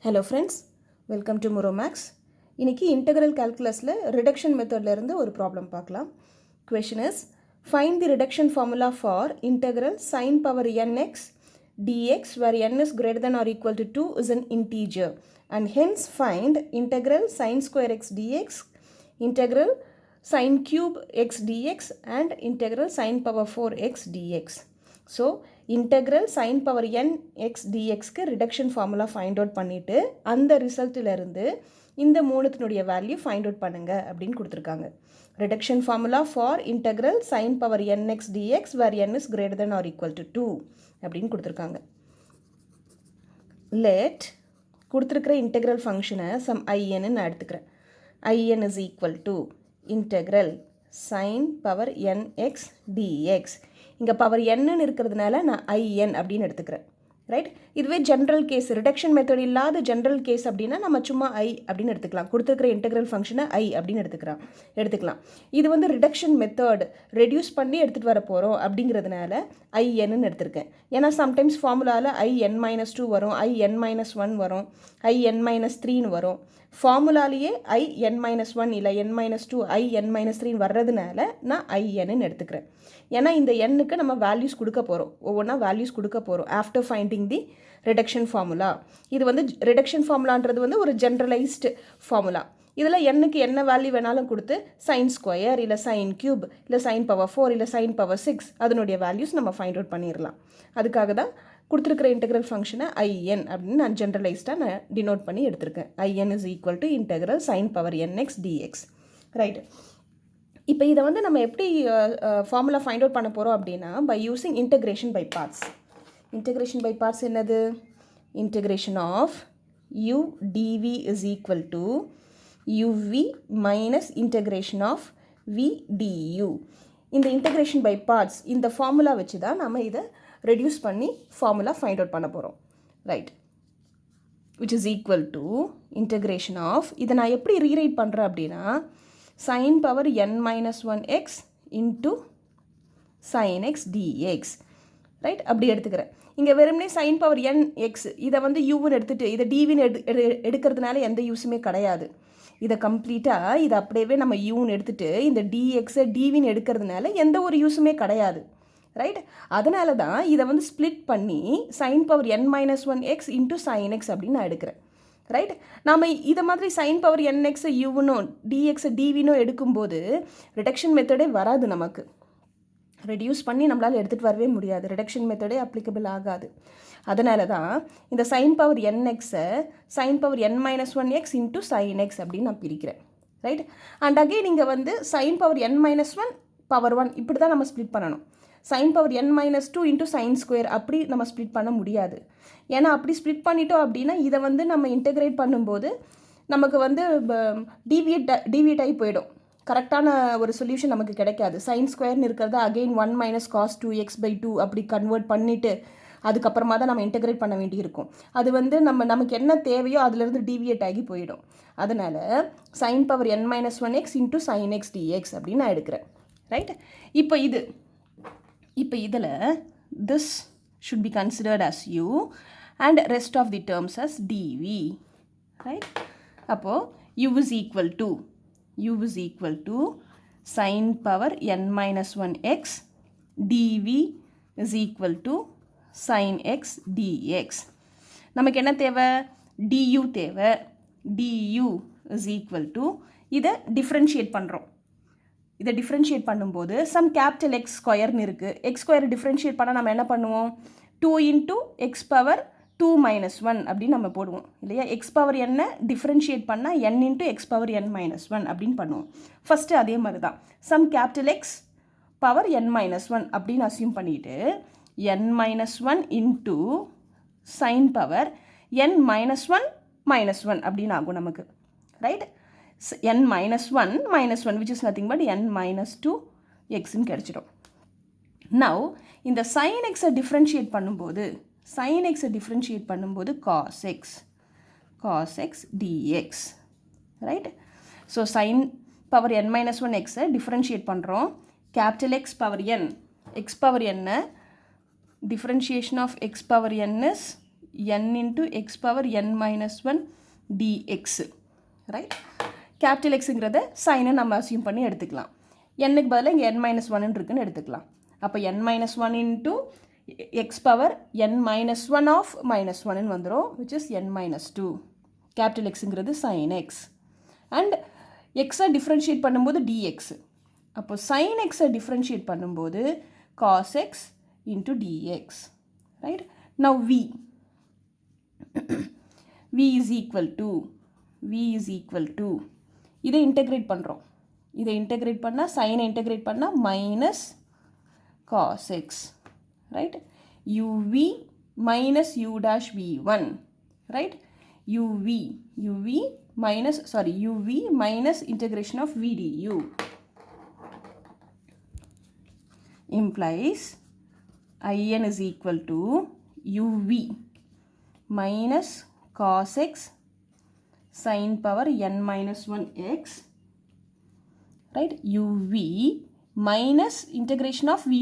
Hello friends, welcome to Muromax. இன்னைக்கு integral calculusல reduction methodல இருந்து ஒரு problem பார்க்கலாம். Question is, find the reduction formula for integral sin power nx dx where n is greater than or equal to 2 is an integer and hence find integral sin square x dx, integral sin cube x dx and integral sin power 4x dx. So, integral sin power n x dx க்கு reduction formula find out பண்ணிட்டு அந்த ரிசல்ட்டில் இருந்து இந்த மூணுத்தினுடைய value find out பண்ணுங்க அப்படின்னு கொடுத்துருக்காங்க. reduction formula for integral sin power n x dx where n is greater than or equal to 2 அப்படின்னு கொடுத்துருக்காங்க. let கொடுத்துருக்கிற integral ஃபங்க்ஷனை some in நான் எடுத்துக்கிறேன். in is equal to integral sin power n x dx. இங்கே power என்னன்னு இருக்கிறதுனால நான் in அப்படின்னு எடுத்துக்கிறேன். ரைட், இதுவே ஜென்ரல் கேஸ் ரிடக்ஷன் மெத்தட் இல்லாத ஜென்ரல் கேஸ் அப்படின்னா நம்ம சும்மா அப்படின்னு எடுத்துக்கலாம். கொடுத்துருக்கிற இன்டெக்ரல் ஃபங்க்ஷனை அப்படின்னு எடுத்துக்கலாம். இது வந்து ரிடக்ஷன் மெத்தட் ரெடியூஸ் பண்ணி எடுத்துகிட்டு வர போகிறோம் அப்படிங்கிறதுனால ஐஎன்னு எடுத்திருக்கேன். ஏன்னா சம்டைம்ஸ் ஃபார்முலாவில் in-2 வரும், in-1 வரும், in-3ன்னு வரும். ஃபார்முலாலேயே in-1 இல்லை n-2 in-3 வர்றதுனால நான் ஐன்னு எடுத்துக்கிறேன். ஏன்னா இந்த எண்ணுக்கு நம்ம வேல்யூஸ் கொடுக்க போகிறோம், ஒவ்வொன்றா வேல்யூஸ் கொடுக்க போகிறோம் ஆஃப்டர் ஃபைண்டிங் தி ரிடக்ஷன் ஃபார்முலா. இது வந்து ரிடக்ஷன் ஃபார்முலான்றது வந்து ஒரு ஜென்ரலைஸ்டு ஃபார்முலா. இதில் எண்ணுக்கு என்ன வேல்யூ வேணாலும் கொடுத்து சைன் ஸ்கொயர் இல்லை சைன் கியூப் இல்லை சைன் பவர் 4 இல்லை சைன் பவர் 6 அதனுடைய வேல்யூஸ் நம்ம ஃபைண்ட் அவுட் பண்ணிடலாம். அதுக்காக தான் கொடுத்துருக்கிற இன்டெக்ரல் ஃபங்க்ஷனை in அப்படின்னு நான் ஜென்ரலைஸ்டாக நான் டினோட் பண்ணி எடுத்திருக்கேன். in is equal to integral sin power nx dx. Right, இப்போ இதை வந்து நம்ம எப்படி ஃபார்முலா ஃபைண்ட் அவுட் பண்ண போகிறோம் அப்படின்னா by using integration by parts. Integration by parts என்னது? Integration of u dv is equal to uv minus integration of v du. இந்த இன்டெக்ரேஷன் பை பார்ட்ஸ் இந்த ஃபார்முலா வச்சு தான் நம்ம இதை ரெடியூஸ் பண்ணி ஃபார்முலா ஃபைண்ட் அவுட் பண்ண போகிறோம். Right, which is equal to integration of, இதை நான் எப்படி ரீரைட் பண்ணுறேன் அப்படின்னா sin power n-1x into sin x dx. Right, அப்படி எடுத்துக்கிறேன். இங்கே வெறுமனே sin power nx இதை வந்து யூன்னு எடுத்துகிட்டு இதை டிவின்னு எடுக்கிறதுனால எந்த யூஸுமே கிடையாது. இதை கம்ப்ளீட்டாக இதை அப்படியே நம்ம யூன்னு எடுத்துகிட்டு இந்த dxஐ டிவின்னு எடுக்கிறதுனால எந்த ஒரு யூஸுமே கிடையாது. ரைட், அதனால தான் இதை வந்து ஸ்ப்ளிட் பண்ணி sin power n-1x into sin x அப்படின்னு நான் எடுக்கிறேன். ரைட், நாம் இதை மாதிரி சைன் பவர் nx யூனோ dx டிவினோ எடுக்கும்போது ரிடக்ஷன் மெத்தடே வராது, நமக்கு ரெடியூஸ் பண்ணி நம்மளால் எடுத்துகிட்டு வரவே முடியாது, ரிடக்ஷன் மெத்தடே அப்ளிகபிள் ஆகாது. அதனால தான் இந்த சைன் பவர் nxஐ sine power n-1x into sin x அப்படின்னு நான் பிரிக்கிறேன். ரைட், அண்ட் அகெயின் இங்கே வந்து சைன் பவர் n-1 பவர் 1 இப்படி தான் நம்ம ஸ்ப்ளிட் பண்ணணும். Sine power n-2 into sine square அப்படி நம்ம ஸ்ப்ளிட் பண்ண முடியாது. ஏன்னா அப்படி ஸ்ப்ளிட் பண்ணிட்டோம் அப்படின்னா இதை வந்து நம்ம இன்டெகிரேட் பண்ணும்போது நமக்கு வந்து டிவியேட் ஆகி போயிடும், கரெக்டான ஒரு சொல்யூஷன் நமக்கு கிடைக்காது. சைன் ஸ்கொயர்னு இருக்கிறத அகெயின் 1 மைனஸ் காஸ் 2x/2 அப்படி கன்வெர்ட் பண்ணிவிட்டு அதுக்கப்புறமா தான் நம்ம இன்டெகிரேட் பண்ண வேண்டியிருக்கும். அது வந்து நமக்கு என்ன தேவையோ அதிலிருந்து டிவியேட் ஆகி போயிடும். அதனால் sine power n-1x into sine x dx அப்படின்னு நான் எடுக்கிறேன். ரைட், இப்போ இதில் this should be considered as u and rest of the terms as dv. Right, அப்போது u is equal to sin power n-1x dv is equal to sin x dx. நமக்கு என்ன தேவை? du தேவை. du is equal to இதை differentiate பண்ணுறோம். இதை differentiate பண்ணும்போது some capital X ஸ்கொயர்னு இருக்குது. எக்ஸ் ஸ்கொயர் டிஃப்ரென்ஷியேட் பண்ணால் நம்ம என்ன பண்ணுவோம்? 2 இன்ட்டு எக்ஸ் பவர் 2-1 அப்படின்னு நம்ம போடுவோம் இல்லையா? எக்ஸ் பவர் என்ன டிஃப்ரென்ஷியேட் பண்ணால் n into X power n-1 அப்படின்னு பண்ணுவோம். ஃபஸ்ட்டு அதே மாதிரி தான் some capital X power n-1 அப்படின்னு அசியூம் பண்ணிவிட்டு n-1 into sine power n-1 அப்படின்னு ஆகும் நமக்கு. Right, n-1 which is nothing but n-2x ன்னு கிடைச்சிடும். Now இந்த sin x டிஃப்ரென்ஷியேட் பண்ணும்போது cos x dx. Right, so sin power n-1x differentiate பண்ணுறோம். Capital x power n, x power n differentiation of x power n is n into x power n minus 1 dx. Right, capital எக்ஸுங்கிறத சைனை நம்ம assume பண்ணி எடுத்துக்கலாம். என்னுக்கு பதிலாக இங்கே n minus 1 இருக்குன்னு எடுத்துக்கலாம். அப்போ n minus 1 into x power n minus 1 of minus 1 வந்துடும், which is n minus 2. Capital எக்ஸுங்கிறது sin x. அண்ட் எக்ஸை டிஃப்ரென்ஷியேட் பண்ணும்போது dx. அப்போ sin x-ஐ டிஃப்ரென்ஷியேட் பண்ணும்போது cos x into dx. Right, now v is equal to இதை integrate பண்ணுறோம். இதை இன்டெகிரேட் பண்ணால் சைனை இன்டெகிரேட் பண்ணால் minus cos x. Right, uv minus u dash v1. Right, uv minus integration of v du implies in is equal to uv minus cos x sin power n minus 1 x. Right, uv minus integration of v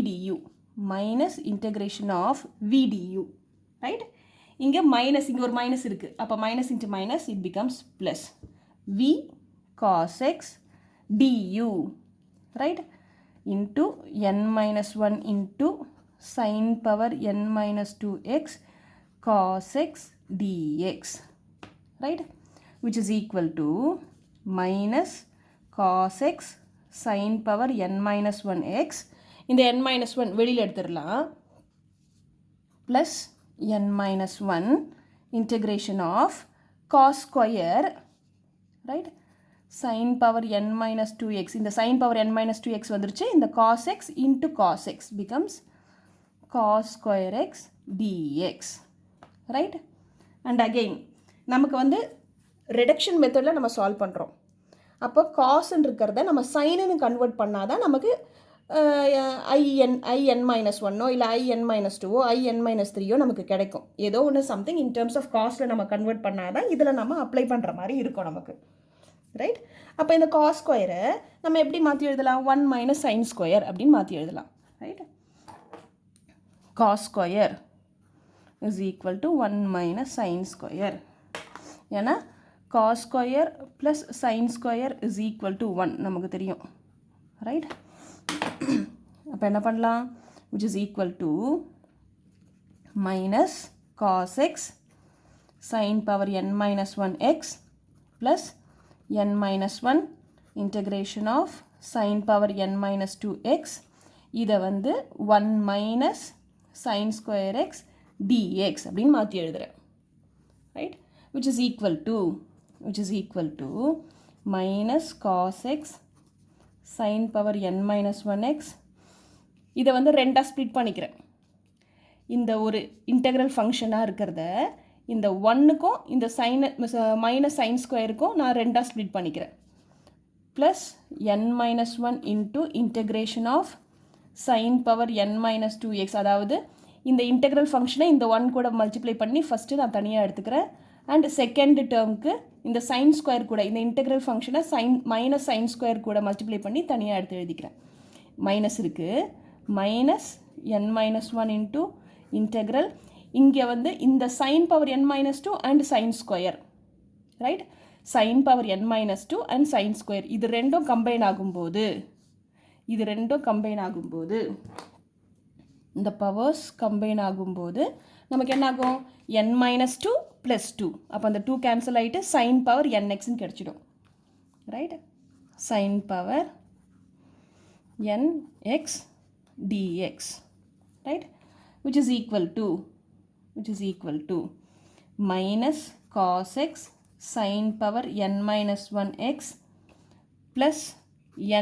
du right. இங்கே minus, இங்கே ஒரு minus இருக்குது. அப்போ minus into minus it becomes plus v cos x du. Right, into n minus 1 into sin power n minus 2x cos x dx. Right, which is equal to minus cos x sin power n minus 1x. இந்த n minus 1 வெளியில் எடுத்துடலாம். plus n minus 1 integration of cos square, right, sin power n minus 2x. இந்த sin power n minus 2x வந்துருச்சு. இந்த cos x into cos x becomes cos square x dx. Right, and again நமக்கு வந்து reduction மெத்தடில் நம்ம solve பண்ணுறோம். அப்போ காசுன்னு இருக்கிறத நம்ம சைனுன்னு கன்வெர்ட் பண்ணாதான் நமக்கு ஐஎன் மைனஸ் ஒன்னோ இல்லை ஐஎன் மைனஸ் டூவோ ஐஎன் மைனஸ் த்ரீயோ நமக்கு கிடைக்கும். ஏதோ ஒன்று சம்திங் இன் டேர்ம்ஸ் ஆஃப் காஸ்ட்டில் நம்ம கன்வெர்ட் பண்ணாதான் இதில் நம்ம அப்ளை பண்ணுற மாதிரி இருக்கும் நமக்கு. ரைட், அப்போ இந்த காஸ் ஸ்கொயரை நம்ம எப்படி மாற்றி எழுதலாம்? 1 மைனஸ் சைன் ஸ்கொயர் அப்படின்னு மாற்றி எழுதலாம். Right, cos square is equal to 1 minus sine square. ஏன்னா cos square plus sin square is equal to 1 நமக்கு தெரியும். ரைட், அப்போ என்ன பண்ணலாம்? which is equal to minus cos x sin power n minus 1x plus n minus 1 integration of sin power n minus 2x. இதை வந்து 1 minus sin square x dx அப்படின்னு மாற்றி எழுதுகிறேன். Right, which is equal to minus cos x sin power n minus 1x. இதை வந்து ரெண்டாக split பண்ணிக்கிறேன். இந்த ஒரு இன்டெக்ரல் ஃபங்க்ஷனாக இருக்கிறத இந்த 1க்கும் இந்த சைன் மைனஸ் சைன் ஸ்கொயருக்கும் நான் ரெண்டாக ஸ்ப்ளிட் பண்ணிக்கிறேன். Plus n minus 1 into integration of sine power n minus 2x. அதாவது இந்த இன்டெக்ரல் ஃபங்க்ஷனை இந்த 1 கூட மல்டிப்ளை பண்ணி ஃபஸ்ட்டு நான் தனியாக எடுத்துக்கிறேன். அண்ட் செகண்ட் டேர்முக்கு இந்த சைன் ஸ்கொயர் கூட இந்த இன்டெக்ரல் ஃபங்க்ஷனை மைனஸ் சைன் ஸ்கொயர் கூட மல்டிப்ளை பண்ணி தனியாக எடுத்து எழுதிக்கிறேன். மைனஸ் இருக்குது, minus n minus 1 into integral. இங்கே வந்து இந்த sine power n minus 2 and sine square. ரைட், sine power n minus 2 and sine square இது ரெண்டும் கம்பைன் ஆகும்போது இந்த பவர்ஸ் கம்பைன் ஆகும்போது நமக்கு என்ன ஆகும்? n minus 2 plus 2. அப்போ அந்த 2 கேன்சல் ஆகிட்டு sin power nxன்னு கிடச்சிடும். Right, sin power nx dx. Right, which is equal to minus cos x sin power n minus 1x plus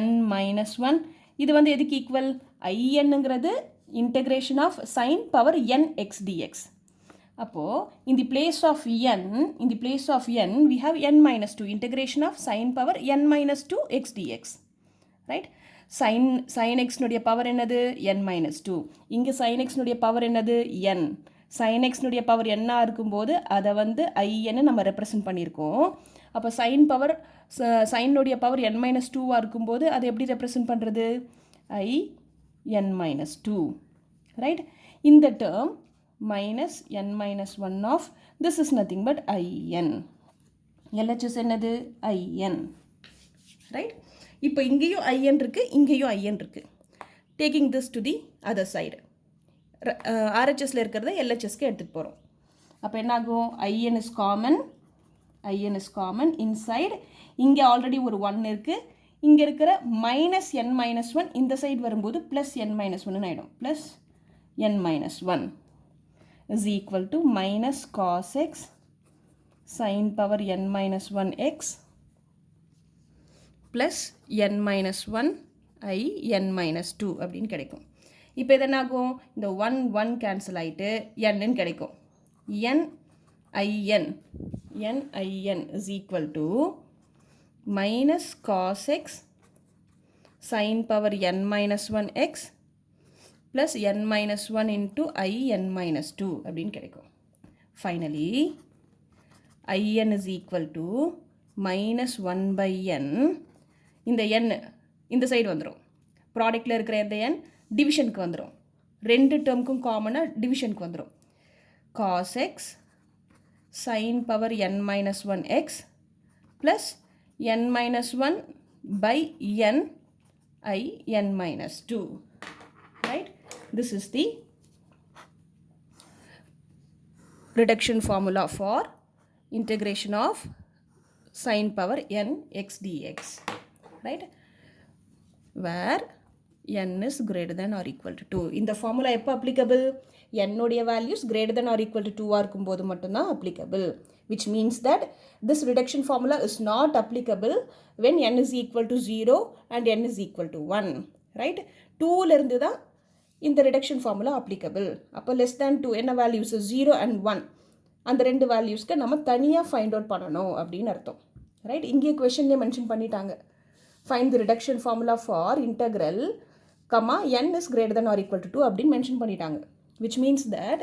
n minus 1. இது வந்து எதுக்கு ஈக்குவல்? ஐஎன்னுங்கிறது integration of sine power n x dx. அப்போது in the place of n we have n minus 2 integration of sin power n minus 2 x dx. Right, sin x நுடைய power என்னது? n minus 2. இங்கே sin x நுடைய power என்னது? n. sin x நுடைய power n இருக்கும்போது அதை வந்து ஐன்னு நம்ம ரெப்ரசன்ட் பண்ணியிருக்கோம். அப்போ சைனுடைய பவர் n minus 2 இருக்கும்போது அதை எப்படி ரெப்ரசன்ட் பண்ணுறது? i n minus 2. ரைட், இந்த term minus n minus 1 of, this is nothing but in. LHS என்னது in, right? இப்போ இங்கேயும் in இருக்கு, இங்கேயும் in இருக்கு. Taking this to the other side, RHSல இருக்கிறத LHSக்கு எடுத்துட்டு போகிறோம். அப்போ என்ன ஆகும்? in is common inside. இங்கே ஆல்ரெடி ஒரு 1 இருக்குது. இங்கே இருக்கிற மைனஸ் n மைனஸ் 1 இந்த சைடு வரும்போது ப்ளஸ் n மைனஸ் 1 ஆகிடும். Plus n minus 1 is equal to minus cos x sin power n minus 1x plus n minus 1 I n minus 2 அப்படின்னு கிடைக்கும். இப்போ இது என்ன ஆகும்? இந்த 1 கேன்சல் ஆகிட்டு n கிடைக்கும். n in is equal to minus cos x sin power n minus 1x plus n minus 1 into I n minus 2 அப்படின்னு கிடைக்கும். Finally, in is equal to minus 1 by n. இந்த n இந்த side வந்துடும். ப்ராடக்டில் இருக்கிற இந்த n டிவிஷனுக்கு வந்துடும். ரெண்டு டேர்முக்கும் காமனாக டிவிஷனுக்கு வந்துடும். cos x sin power n minus 1x plus n minus 1 by n I n minus 2. Right? This is the reduction formula for integration of sin power n x dx. Right? Where n is greater than or equal to 2. இந்த formula எப்போ applicable? n உடைய values greater than or equal to 2 இருக்கும்போது மட்டும்தான் applicable. Which means that this reduction formula is not applicable when n is equal to 0 and n is equal to 1. Right? 2ல இருந்து தான் இந்த reduction formula applicable. அப்போ less than 2 என்ன values? 0 and 1. அந்த ரெண்டு valuesக்கு நம்ம தனியாக find out பண்ணணும் அப்படின்னு அர்த்தம். Right? இங்கே questionலே mention பண்ணிட்டாங்க. Find the reduction formula for integral, n is greater than or equal to 2 அப்படின்னு mention பண்ணிட்டாங்க. Which means that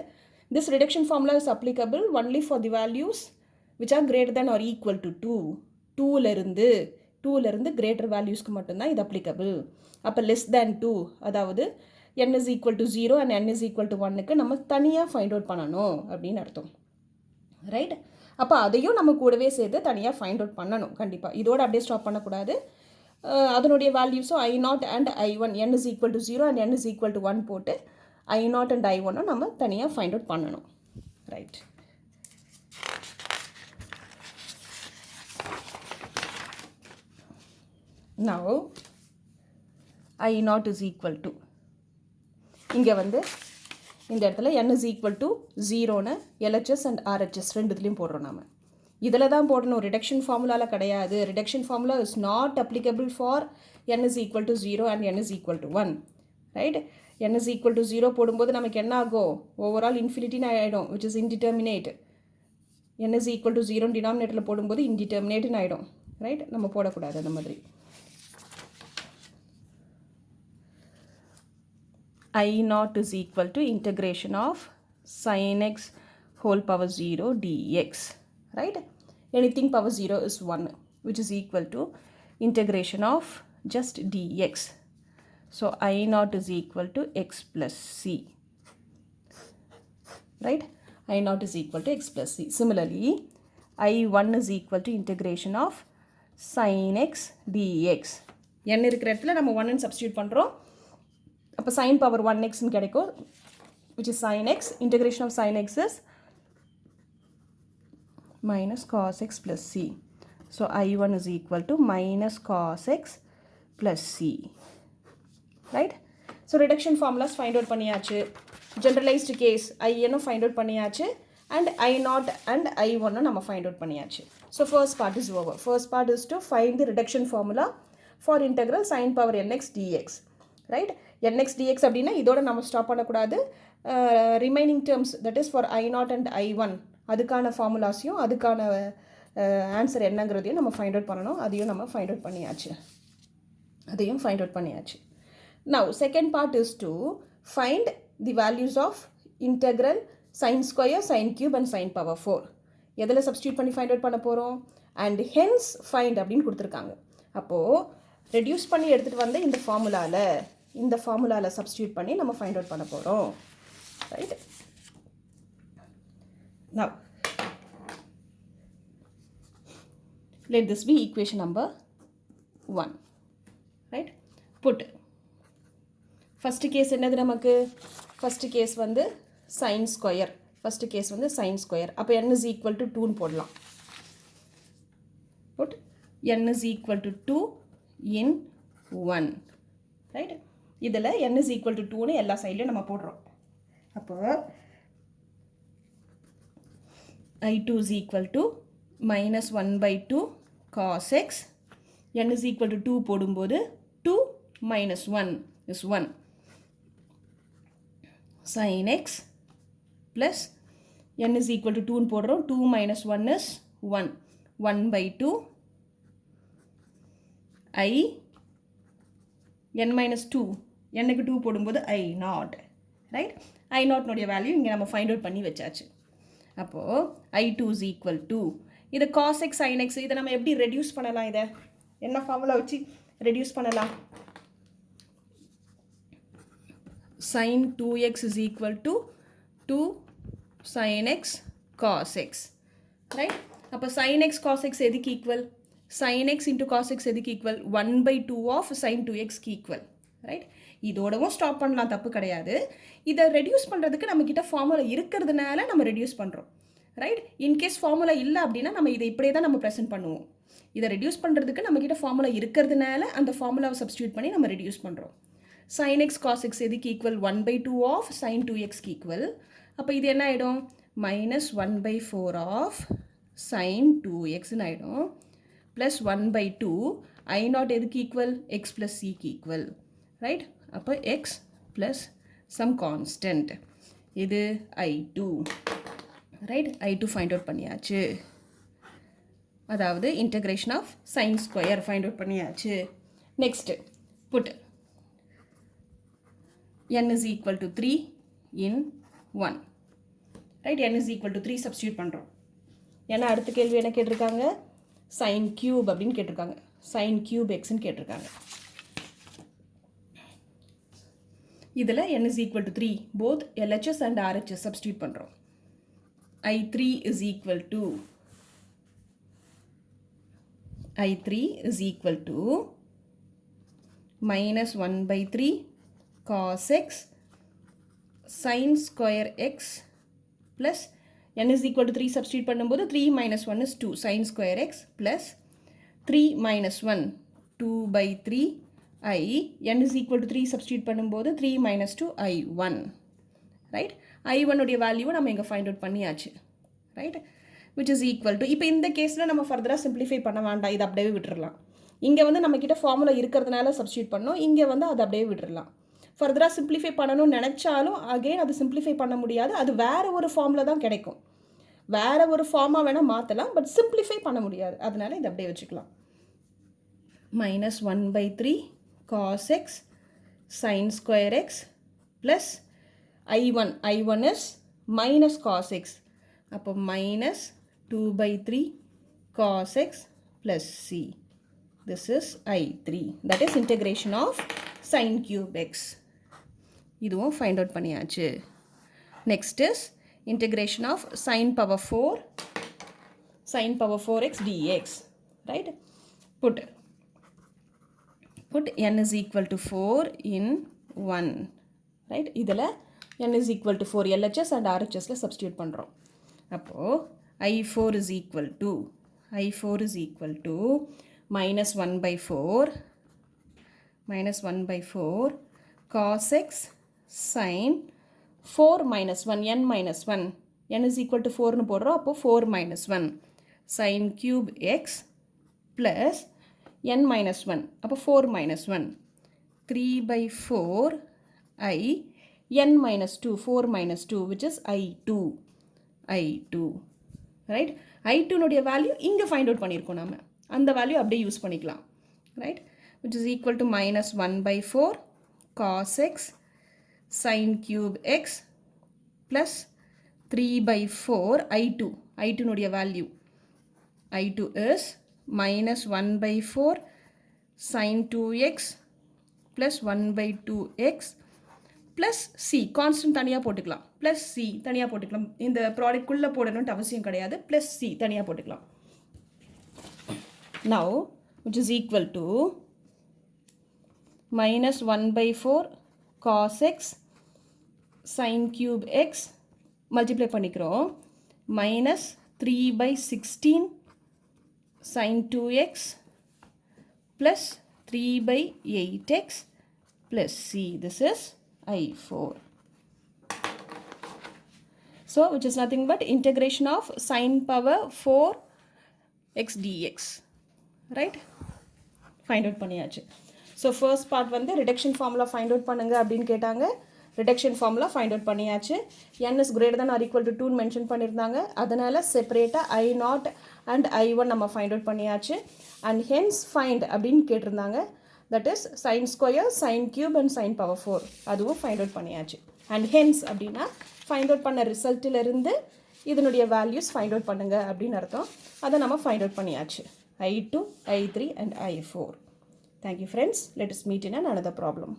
this reduction formula is applicable only for the values which are greater than or equal to 2. 2ல இருந்து greater valuesக்கு மட்டும்தான் இது applicable. அப்போ less than 2, அதாவது n is equal to 0 and n is equal to 1க்கு நம்ம தனியாக find out பண்ணணும் அப்படின்னு அர்த்தம். ரைட்? அப்போ அதையும் நம்ம கூடவே சேர்த்து தனியாக find out பண்ணணும் கண்டிப்பாக. இதோட அப்படியே ஸ்டாப் பண்ணக்கூடாது. அதனுடைய வேல்யூஸும் I0 and I1, n is equal to 0 and n is equal to 1 போட்டு I0 and I1 நம்ம தனியாக find out பண்ணணும். Right? Now I0 is equal to, இங்கே வந்து இந்த இடத்துல n is equal to 0ன்னு LHS and RHS ரெண்டுத்துலேயும் போடுறோம் நாம். இதில் தான் போடணும், ரிடக்ஷன் ஃபார்முலாவில் கிடையாது. Reduction formula is not applicable for n is equal to 0 and n is equal to 1. ரைட்? n is equal to 0 போடும்போது நமக்கு என்ன ஆகும்? ஓவரால் இன்ஃபினிட்டின்னு ஆகிடும், which is indeterminate. n is equal to 0 டினாமினேட்டரில் போடும்போது இன்டிட்டர்மினேட்னு ஆகிடும். ரைட்? நம்ம போடக்கூடாது அந்த மாதிரி. I0 is equal to integration of sin x whole power 0 dx. Right? Anything power 0 is 1, which is equal to integration of just dx. So I0 is equal to x plus c. Right? I0 is equal to x plus c. Similarly, I1 is equal to integration of sin x dx. n இருக்கிற இடத்துல நம்ம 1 substitute பண்ணுறோம். அப்போ sin power 1x கிடைக்கும், which is sin x. Integration of sin x is minus cos x plus c. So I1 is equal to minus cos x plus c. Right? So reduction formulas find out பண்ணியாச்சு. Generalized case in find out பண்ணியாச்சு. And I0 and I1 நம்ம find out பண்ணியாச்சு. So first part is over. First part is to find the reduction formula for integral sin power nx dx. Right? nx dx அப்படின்னா இதோட நம்ம stop பண்ணக்கூடாது. Remaining terms, that is for I0 and I1, அதுக்கான ஃபார்முலாஸையும் அதுக்கான answer என்னங்கிறதையும் நம்ம find out பண்ணணும். அதையும் நம்ம ஃபைண்ட் அவுட் பண்ணியாச்சு. Now second part is to find the values of integral sine square, sine cube and sine power 4. எதில் substitute பண்ணி find out பண்ண போகிறோம்? அண்ட் ஹென்ஸ் ஃபைண்ட் அப்படின்னு கொடுத்துருக்காங்க. அப்போது ரெடியூஸ் பண்ணி எடுத்துகிட்டு வந்த இந்த ஃபார்முலாவில் சப்ஸ்டியூட் பண்ணி நம்ம ஃபைண்ட் அவுட் பண்ண போகிறோம். Right? Now, let this be equation number 1. Right? Put. First case என்னது நமக்கு? First case வந்து sin square. First case வந்து sin square. அப்போ n is equal to 2 போடலாம். Put n is equal to 2 in 1. Right? இதில் n is equal to 2 எல்லா சைட்லையும் நம்ம போடுறோம். அப்போ I2 is equal to minus 1 by 2 cos x. n is equal to 2 போடும்போது 2 minus 1 is 1 sin x plus n is equal to 2 போடுறோம் 2 minus 1 is 1 1 by 2 I n minus 2 n க்கு 2 போடும்போது I naught. Right? I naught நோடைய value இங்கே நம்ம find out பண்ணி வச்சாச்சு. அப்போது I2 is equal to இது cos x sin x இதை நம்ம எப்படி ரெடியூஸ் பண்ணலாம்? இதை என்ன ஃபார்முலா வச்சு ரெடியூஸ் பண்ணலாம்? sin 2x is equal to 2 sin x cos x. Right? அப்போ sin x cos x எதுக்கு equal? sin x into cos x எதுக்கு equal? 1 by 2 of sin 2x equal. Right? இதோடவும் ஸ்டாப் பண்ணலாம், தப்பு கிடையாது. இதை ரெடியூஸ் பண்ணுறதுக்கு நம்மக்கிட்ட ஃபார்முலா இருக்கிறதுனால நம்ம ரெடியூஸ் பண்ணுறோம். ரைட்? இன்கேஸ் ஃபார்முலா இல்லை அப்படின்னா நம்ம இதை இப்படியே தான் நம்ம ப்ரெசென்ட் பண்ணுவோம். இதை ரெடியூஸ் பண்ணுறதுக்கு நம்மக்கிட்ட ஃபார்முலா இருக்கிறதுனால அந்த ஃபார்முலாவை சப்ஸ்டியூட் பண்ணி நம்ம ரெடியூஸ் பண்ணுறோம். sin x cos x எதுக்கு equal? 1 by 2 of sin 2x equal. அப்போ இது என்ன ஆகிடும்? மைனஸ் 1 by 4 of sin 2xன்னு ஆகிடும். ப்ளஸ் 1 by 2 I naught எதுக்கு ஈக்குவல்? x plus cக்கு ஈக்குவல். ரைட்? அப்போ x plus some constant. இது I2. Right? I2 find out பண்ணியாச்சு. அதாவது integration of sine square find out பண்ணியாச்சு. Next put n is equal to 3 in 1. ரைட்? n is equal to 3 substitute பண்ணுறோம். ஏன்னா அடுத்த கேள்வி என்ன கேட்டிருக்காங்க? சைன் கியூப் அப்படின்னு கேட்டிருக்காங்க. சைன் கியூப் எக்ஸ்ன்னு கேட்டிருக்காங்க. இதில் n is equal to 3 both LHS and RHS substitute பண்ணுறோம். I3 is equal to minus 1 by 3 cos x sin square x plus n is equal to 3 substitute பண்ணும்போது 3 minus 1 is 2 sin square x plus 3 minus 1 2 by 3 I n is equal to 3 substitute பண்ணும்போது 3 minus 2 I1. Right? I1 உடைய வேல்யூவை நம்ம இங்கே find out பண்ணியாச்சு. Right? which is equal to இப்போ இந்த கேஸில் நம்ம ஃபர்தராக சிம்பிளிஃபை பண்ண வேண்டாம், இதை அப்படியே விட்டுடலாம். இங்கே வந்து நம்மக்கிட்ட ஃபார்முலா இருக்கிறதுனால சப்ஸ்டியூட் பண்ணோம், இங்கே வந்து அதை அப்படியே விட்டுடலாம். ஃபர்தராக சிம்பிளிஃபை பண்ணணும்னு நினச்சாலும் அகெயின் அது சிம்பிளிஃபை பண்ண முடியாது, அது வேறு ஒரு ஃபார்மில் தான் கிடைக்கும். வேறு ஒரு ஃபார்மாக வேணால் மாற்றலாம், பட் சிம்பிளிஃபை பண்ண முடியாது. அதனால இதை அப்படியே வச்சுக்கலாம். minus 1 by 3 cos x sin square x plus I1 is minus cos x. அப்போ minus 2 by 3 cos x plus c. This is I3. That is integration of sin cube x. இதுவும் find out பண்ணியாச்சு. Next is integration of sin power 4x dx. Right? Put n is equal to 4 in 1. Right? இதில் n is equal to 4 LHS and RHSல substitute பண்ணுறோம். அப்போது I4 is equal to minus 1 by 4 cos x sin 4 minus 1 n minus 1 n is equal to 4னு போடுறோம். அப்போது 4 minus 1 sin cube x plus n minus 1 அப்போ 4 minus 1 3 by 4 I n minus 2 4 minus 2 which is I2. Right? I2 நோடைய value இங்கே find out பண்ணியிருக்கோம், நாம அந்த value அப்படியே use பண்ணிக்கலாம். ரைட்? which is equal to minus 1 by 4 cos x sin cube x plus 3 by 4 I2 நோடைய value I2 is minus 1 by 4 sin 2x plus 1 by 2x plus C constant தனியாக போட்டுக்கலாம், plus C தனியாக போட்டுக்கலாம். இந்த ப்ராடக்ட்குள்ளே போடணுன்ட்டு அவசியம் கிடையாது. ப்ளஸ் சி தனியாக போட்டுக்கலாம். Now which is equal to minus 1/4 cos x sin cube x multiply பண்ணிக்கிறோம் minus 3/16 sin 2x plus 3/8x plus c. This is I4. So which is nothing but integration of sin power 4x dx. Right? Find out பண்ணியாச்சு. So first part வந்து reduction formula find out பண்ணுங்க அப்படின்னு கேட்டாங்க. reduction formula find out பண்ணியாச்சு. n is greater than or equal to 2 mention பண்ணியிருந்தாங்க. அதனால செப்பரேட்டாக I0 and I1 நம்ம find out பண்ணியாச்சு. and hence find அப்படின்னு கேட்டிருந்தாங்க. that is sin square, sin cube and sin power 4. அதுவும் find out பண்ணியாச்சு. and hence அப்படின்னா find out பண்ண ரிசல்ட்டிலிருந்து இதனுடைய வேல்யூஸ் find out பண்ணுங்க அப்படின்னு அர்த்தம். அதை நம்ம find out பண்ணியாச்சு. I2, I3 and I4. Thank you friends. Let us meet in another problem.